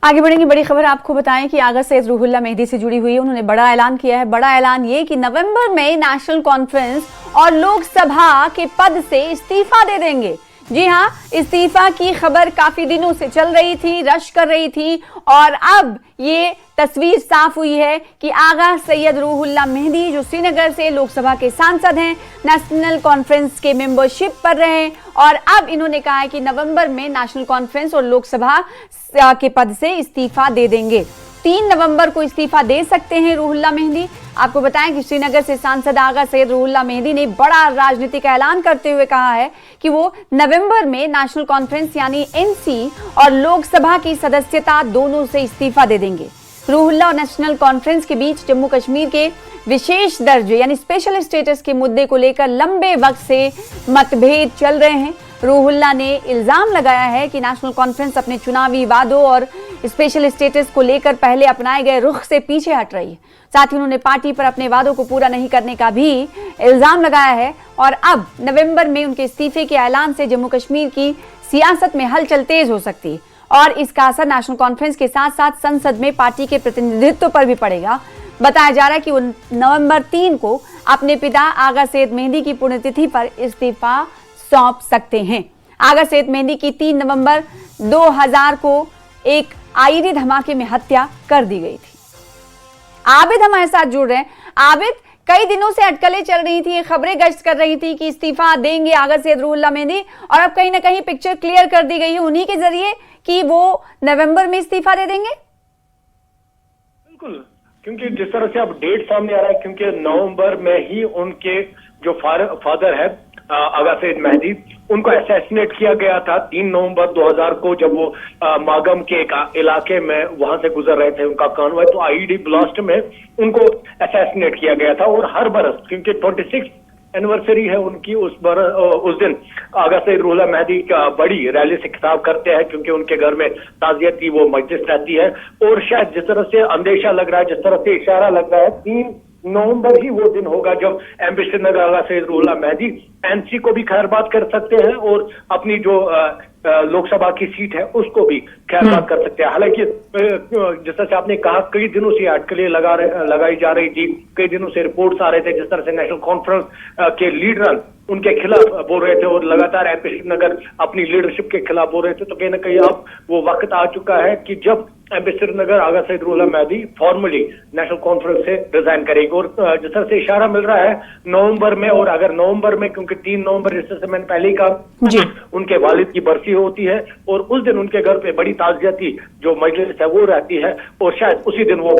आगे बढ़ेंगे। बड़ी खबर आपको बताएं कि आगा सैयद रूहुल्लाह मेहदी से जुड़ी हुई है। उन्होंने बड़ा ऐलान किया है। बड़ा ऐलान ये कि नवंबर में नेशनल कॉन्फ्रेंस और लोकसभा के पद से इस्तीफा दे देंगे। जी हां, इस्तीफा की खबर काफी दिनों से चल रही थी, रश कर रही थी और अब ये तस्वीर साफ हुई है कि आगा सैयद रूहुल्लाह मेहदी जो श्रीनगर से लोकसभा के सांसद हैं, नेशनल कॉन्फ्रेंस के मेंबरशिप पर रहे और अब इन्होंने कहा है कि नवंबर में नेशनल कॉन्फ्रेंस और लोकसभा के पद से इस्तीफा दे देंगे। 3 नवंबर को इस्तीफा दे सकते हैं रूहुल्लाह मेहदी। आपको बताएं कि श्रीनगर से सांसद आगा सैयद रूहुल्लाह मेहदी ने बड़ा राजनीतिक ऐलान करते हुए कहा है कि वो नवंबर में नेशनल कॉन्फ्रेंस यानी एनसी और लोकसभा की सदस्यता दोनों से इस्तीफा दे देंगे। रूहुल्लाह और नेशनल कॉन्फ्रेंस के बीच जम्मू कश्मीर के विशेष दर्जे यानी स्पेशल स्टेटस के मुद्दे को लेकर लंबे वक्त से मतभेद चल रहे हैं। रूहुल्लाह ने इल्जाम लगाया है कि नेशनल कॉन्फ्रेंस अपने चुनावी वादों और स्पेशल स्टेटस को लेकर पहले अपनाए गए रुख से पीछे हट रही है। साथ ही उन्होंने पार्टी पर अपने वादों को पूरा नहीं करने का भी इल्जाम लगाया है और अब नवंबर में उनके इस्तीफे के ऐलान से जम्मू कश्मीर की सियासत में हलचल तेज हो सकती है और इसका असर नेशनल कॉन्फ्रेंस के साथ साथ संसद में पार्टी के प्रतिनिधित्व पर भी पड़ेगा। बताया जा रहा है कि वो नवंबर 3 को अपने पिता आगा सैयद मेहदी की पुण्यतिथि पर इस्तीफा सौंप सकते हैं। आगा सैयद मेहदी की 3 नवंबर 2000 को एक आईडी धमाके में हत्या कर दी गई थी। आबिद हमारे साथ जुड़ रहे हैं। आबिद, कई दिनों से अटकलें चल रही थी, खबरें गश्त कर रही थी कि इस्तीफा देंगे आगा सैयद रूहुल्लाह मेहदी और अब कहीं ना कहीं पिक्चर क्लियर कर दी गई है उन्हीं के जरिए कि वो नवंबर में इस्तीफा दे देंगे। बिल्कुल, क्योंकि जिस तरह से अब डेट सामने आ रहा है, क्योंकि नवंबर में ही उनके जो फादर है आगा सैयद मेहदी, उनको असैसिनेट किया गया था 3 नवंबर 2000 को, जब वो मागम के एक इलाके में वहां से गुजर रहे थे उनका कॉन्वॉय, तो आईडी ब्लास्ट में उनको असैसिनेट किया गया था। और हर बरस, क्योंकि 26 एनिवर्सरी है उनकी, उस दिन आगा सैयद रूहुल्लाह मेहदी का बड़ी रैली से खिताब करते हैं, क्योंकि उनके घर में ताजियत की वो मजलिस रहती है। और शायद जिस तरह से अंदेशा लग रहा है, जिस तरह से इशारा लग रहा है, 3 नवंबर ही वो दिन होगा जब एमपी श्रीनगर आगा सैयद रूहुल्लाह मेहदी एनसी को भी खैरबाद कर सकते हैं और अपनी जो लोकसभा की सीट है उसको भी खैरबाद कर सकते हैं। हालांकि जिस तरह से आपने कहा, कई दिनों से अटकलें लगाई जा रही थी, कई दिनों से रिपोर्ट्स आ रहे थे, जिस तरह से नेशनल कॉन्फ्रेंस के लीडर उनके खिलाफ बोल रहे थे और लगातार एमपी श्रीनगर अपनी लीडरशिप के खिलाफ बोल रहे थे। तो कहीं ना कहीं अब वो वक्त आ चुका है कि जब एमपी श्रीनगर आगा सैयद रूहुल्लाह मेहदी फॉर्मली नेशनल कॉन्फ्रेंस से रिजाइन करेगी। और जिस तरह से इशारा मिल रहा है नवंबर में, और अगर नवंबर में, क्योंकि 3 नवंबर जिस तरह से मैंने पहले ही कहा, उनके वालिद की बरसी होती है और उस दिन उनके घर पे बड़ी ताजियती जो मजलिस है वो रहती है और शायद उसी दिन वो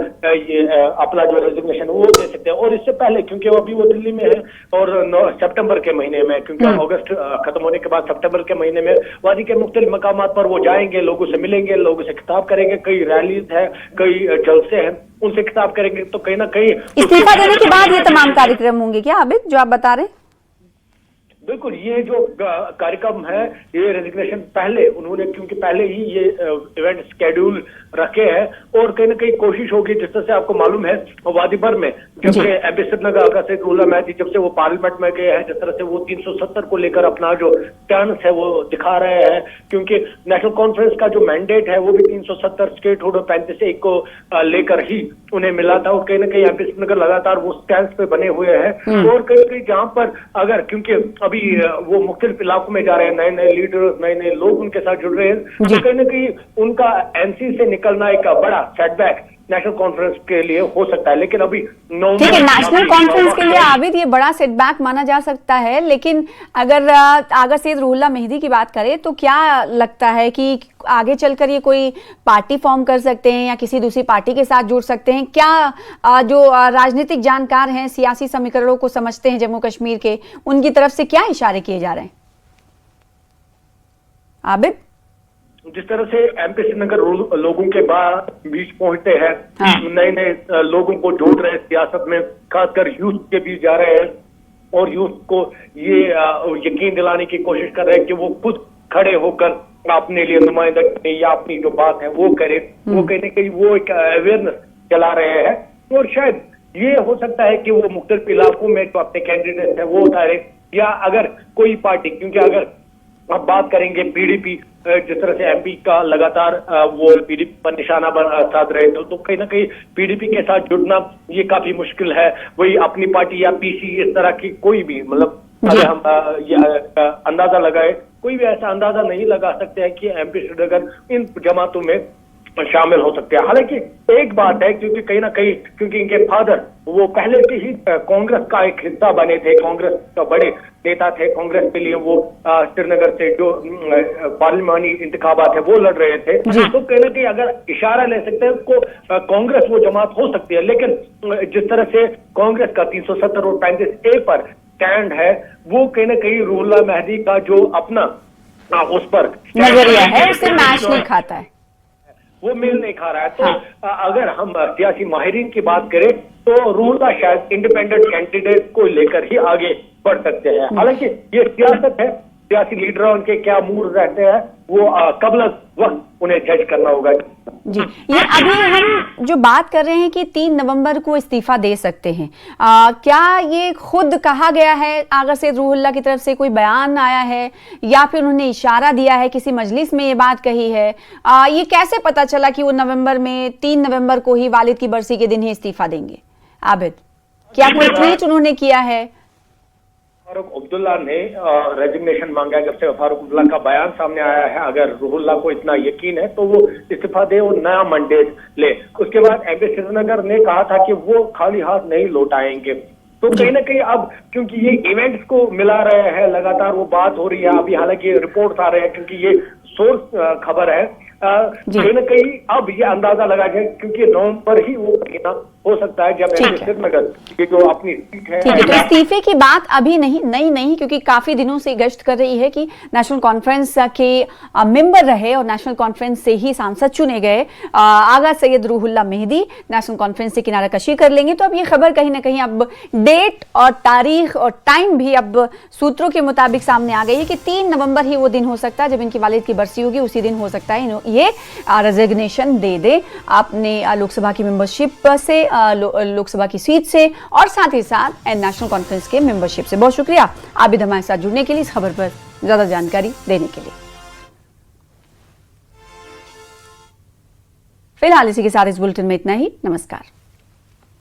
अपना जो रेजिग्नेशन वो दे सकते हैं। और इससे पहले, क्योंकि अभी वो दिल्ली में है और सितंबर के महीने में, क्योंकि अगस्त खत्म होने के बाद सितंबर के महीने में वादी के मुख्तलिफ मकामात पर वो जाएंगे, लोगों से मिलेंगे, लोगों से खिताब करेंगे, कई रैलीज है, कई जलसे हैं, उनसे खिताब करेंगे। तो कहीं ना कहीं इस्तीफा देने के बाद ये तमाम कार्यक्रम होंगे क्या आबिद, जो आप बता रहे हैं? बिल्कुल, ये जो कार्यक्रम है, ये रेजिग्नेशन पहले उन्होंने, क्योंकि पहले ही ये इवेंट शेड्यूल रखे हैं और कहीं ना कहीं कोशिश होगी, जिस तरह से आपको मालूम है वादी भर में जब से एमपी श्रीनगर आगा सैयद रूहुल्लाह मेहदी जब से वो पार्लियामेंट में गए हैं, जिस तरह से वो 370 को लेकर अपना जो टर्न्स है वो दिखा रहे हैं, क्योंकि नेशनल कॉन्फ्रेंस का जो मैंडेट है वो भी 370 स्टेट होड 35 को लेकर ही उन्हें मिला था। और कहीं ना कहीं एमपी श्रीनगर लगातार वो स्टैंड पे बने हुए हैं और कहीं कहीं जहां पर अगर, क्योंकि अभी वो मुख्तलिफ इलाकों में जा रहे हैं, नए नए लीडर, नए नए लोग उनके साथ जुड़ रहे हैं, तो कहीं ना कहीं उनका एनसी से निकलना एक बड़ा सेटबैक नेशनल कॉन्फ्रेंस के लिए हो सकता है। लेकिन अभी ठीक है, नेशनल कॉन्फ्रेंस के लिए आबिद ये बड़ा सेटबैक माना जा सकता है, लेकिन अगर आगा सैयद रूहुल्लाह मेहदी की बात करें तो क्या लगता है कि आगे चलकर ये कोई पार्टी फॉर्म कर सकते हैं या किसी दूसरी पार्टी के साथ जुड़ सकते हैं? क्या जो राजनीतिक जानकार हैं, सियासी समीकरणों को समझते हैं जम्मू कश्मीर के, उनकी तरफ से क्या इशारे किए जा रहे हैं आबिद? जिस तरह से एमपी श्रीनगर लोगों के बीच पहुंचते हैं, नए नए लोगों को जोड़ रहे हैं सियासत में, खासकर यूथ के बीच जा रहे हैं और यूथ को ये यकीन दिलाने की कोशिश कर रहे हैं कि वो खुद खड़े होकर अपने लिए नुमाइंदगी या अपनी जो बात है वो करे, वो कहीं ना कहीं वो एक अवेयरनेस चला रहे हैं। और शायद ये हो सकता है कि वो मुख्तलिफ इलाकों में जो अपने कैंडिडेट है वो उतारे, या अगर कोई पार्टी, क्योंकि अगर अब बात करेंगे पीडीपी, जिस तरह से एमपी का लगातार वो पीडीपी पर निशाना साध रहे थे, तो कहीं ना कहीं पीडीपी के साथ जुड़ना ये काफी मुश्किल है। वही अपनी पार्टी या पीसी इस तरह की कोई भी, मतलब अगर हम ये अंदाजा लगाए, कोई भी ऐसा अंदाजा नहीं लगा सकते हैं कि एमपी श्रीनगर इन जमातों में शामिल हो सकते हैं। हालांकि एक बात है, क्योंकि कहीं ना कहीं क्योंकि इनके फादर वो पहले से ही कांग्रेस का एक हिस्सा बने थे, कांग्रेस का बड़े नेता थे, कांग्रेस के लिए वो श्रीनगर से जो पार्लिमानी इंतखाबात है वो लड़ रहे थे, तो कहीं ना कहीं अगर इशारा ले सकते हैं उसको कांग्रेस वो जमात हो सकती है। लेकिन जिस तरह से कांग्रेस का 370 और 35A पर स्टैंड है, वो कहीं ना कहीं रूहुल्लाह मेहदी का जो अपना उस पर नजरिया है उससे मैच नहीं खाता है, वो मेल नहीं खा रहा है। तो अगर हम सियासी माहिरीन की बात करें तो रूहुल्लाह शायद इंडिपेंडेंट कैंडिडेट को लेकर ही आगे बढ़ सकते हैं। हालांकि ये सियासत है, सियासी लीडर उनके क्या मूड रहते हैं वो कबल वक्त उन्हें जज करना होगा। जी, ये अभी हम जो बात कर रहे हैं कि 3 नवंबर को इस्तीफा दे सकते हैं, क्या ये खुद कहा गया है आगा सैयद रूहुल्लाह की तरफ से, कोई बयान आया है या फिर उन्होंने इशारा दिया है, किसी मजलिस में ये बात कही है? ये कैसे पता चला कि वो नवंबर में 3 नवंबर को ही वालिद की बरसी के दिन ही इस्तीफा देंगे? आबिद, क्या कोई ट्वीट उन्होंने किया है? फारूक अब्दुल्ला ने रेजिग्नेशन मांगा है। जब से फारूक अब्दुल्ला का बयान सामने आया है, अगर रूहुल्लाह को इतना यकीन है तो वो इस्तीफा दे और नया मैंडेट ले। उसके बाद एमपी श्रीनगर ने कहा था कि वो खाली हाथ नहीं लौटाएंगे। तो कहीं ना कहीं अब क्योंकि ये इवेंट्स को मिला रहे हैं, लगातार वो बात हो रही है, अभी हालांकि रिपोर्ट्स आ रहे हैं क्योंकि ये सोर्स खबर है, कहीं ना कहीं अब ये अंदाजा लगा है क्योंकि नवंबर ही वो हो सकता है जब श्रीनगर की जो अपनी सीट है। ठीक है, तो इस्तीफे की बात अभी नहीं क्योंकि काफी दिनों से गश्त कर रही है कि नेशनल कॉन्फ्रेंस के मेंबर रहे और नेशनल कॉन्फ्रेंस से ही सांसद चुने गए आगा सैयद रूहुल्लाह मेहदी नेशनल कॉन्फ्रेंस से किनारा कशी कर लेंगे। तो अब ये खबर कहीं ना कहीं अब डेट और तारीख और टाइम भी अब सूत्रों के मुताबिक सामने आ गई है कि 3 नवंबर ही वो दिन हो सकता है जब इनकी वालिद की बरसी होगी, उसी दिन हो सकता है ये रेजिग्नेशन दे दे अपने लोकसभा की मेंबरशिप से, लोकसभा की सीट से और साथ ही साथ नेशनल कॉन्फ्रेंस के मेंबरशिप से। बहुत शुक्रिया आबिद हमारे साथ जुड़ने के लिए, इस खबर पर ज्यादा जानकारी देने के लिए। फिलहाल इसी के साथ इस बुलेटिन में इतना ही। नमस्कार।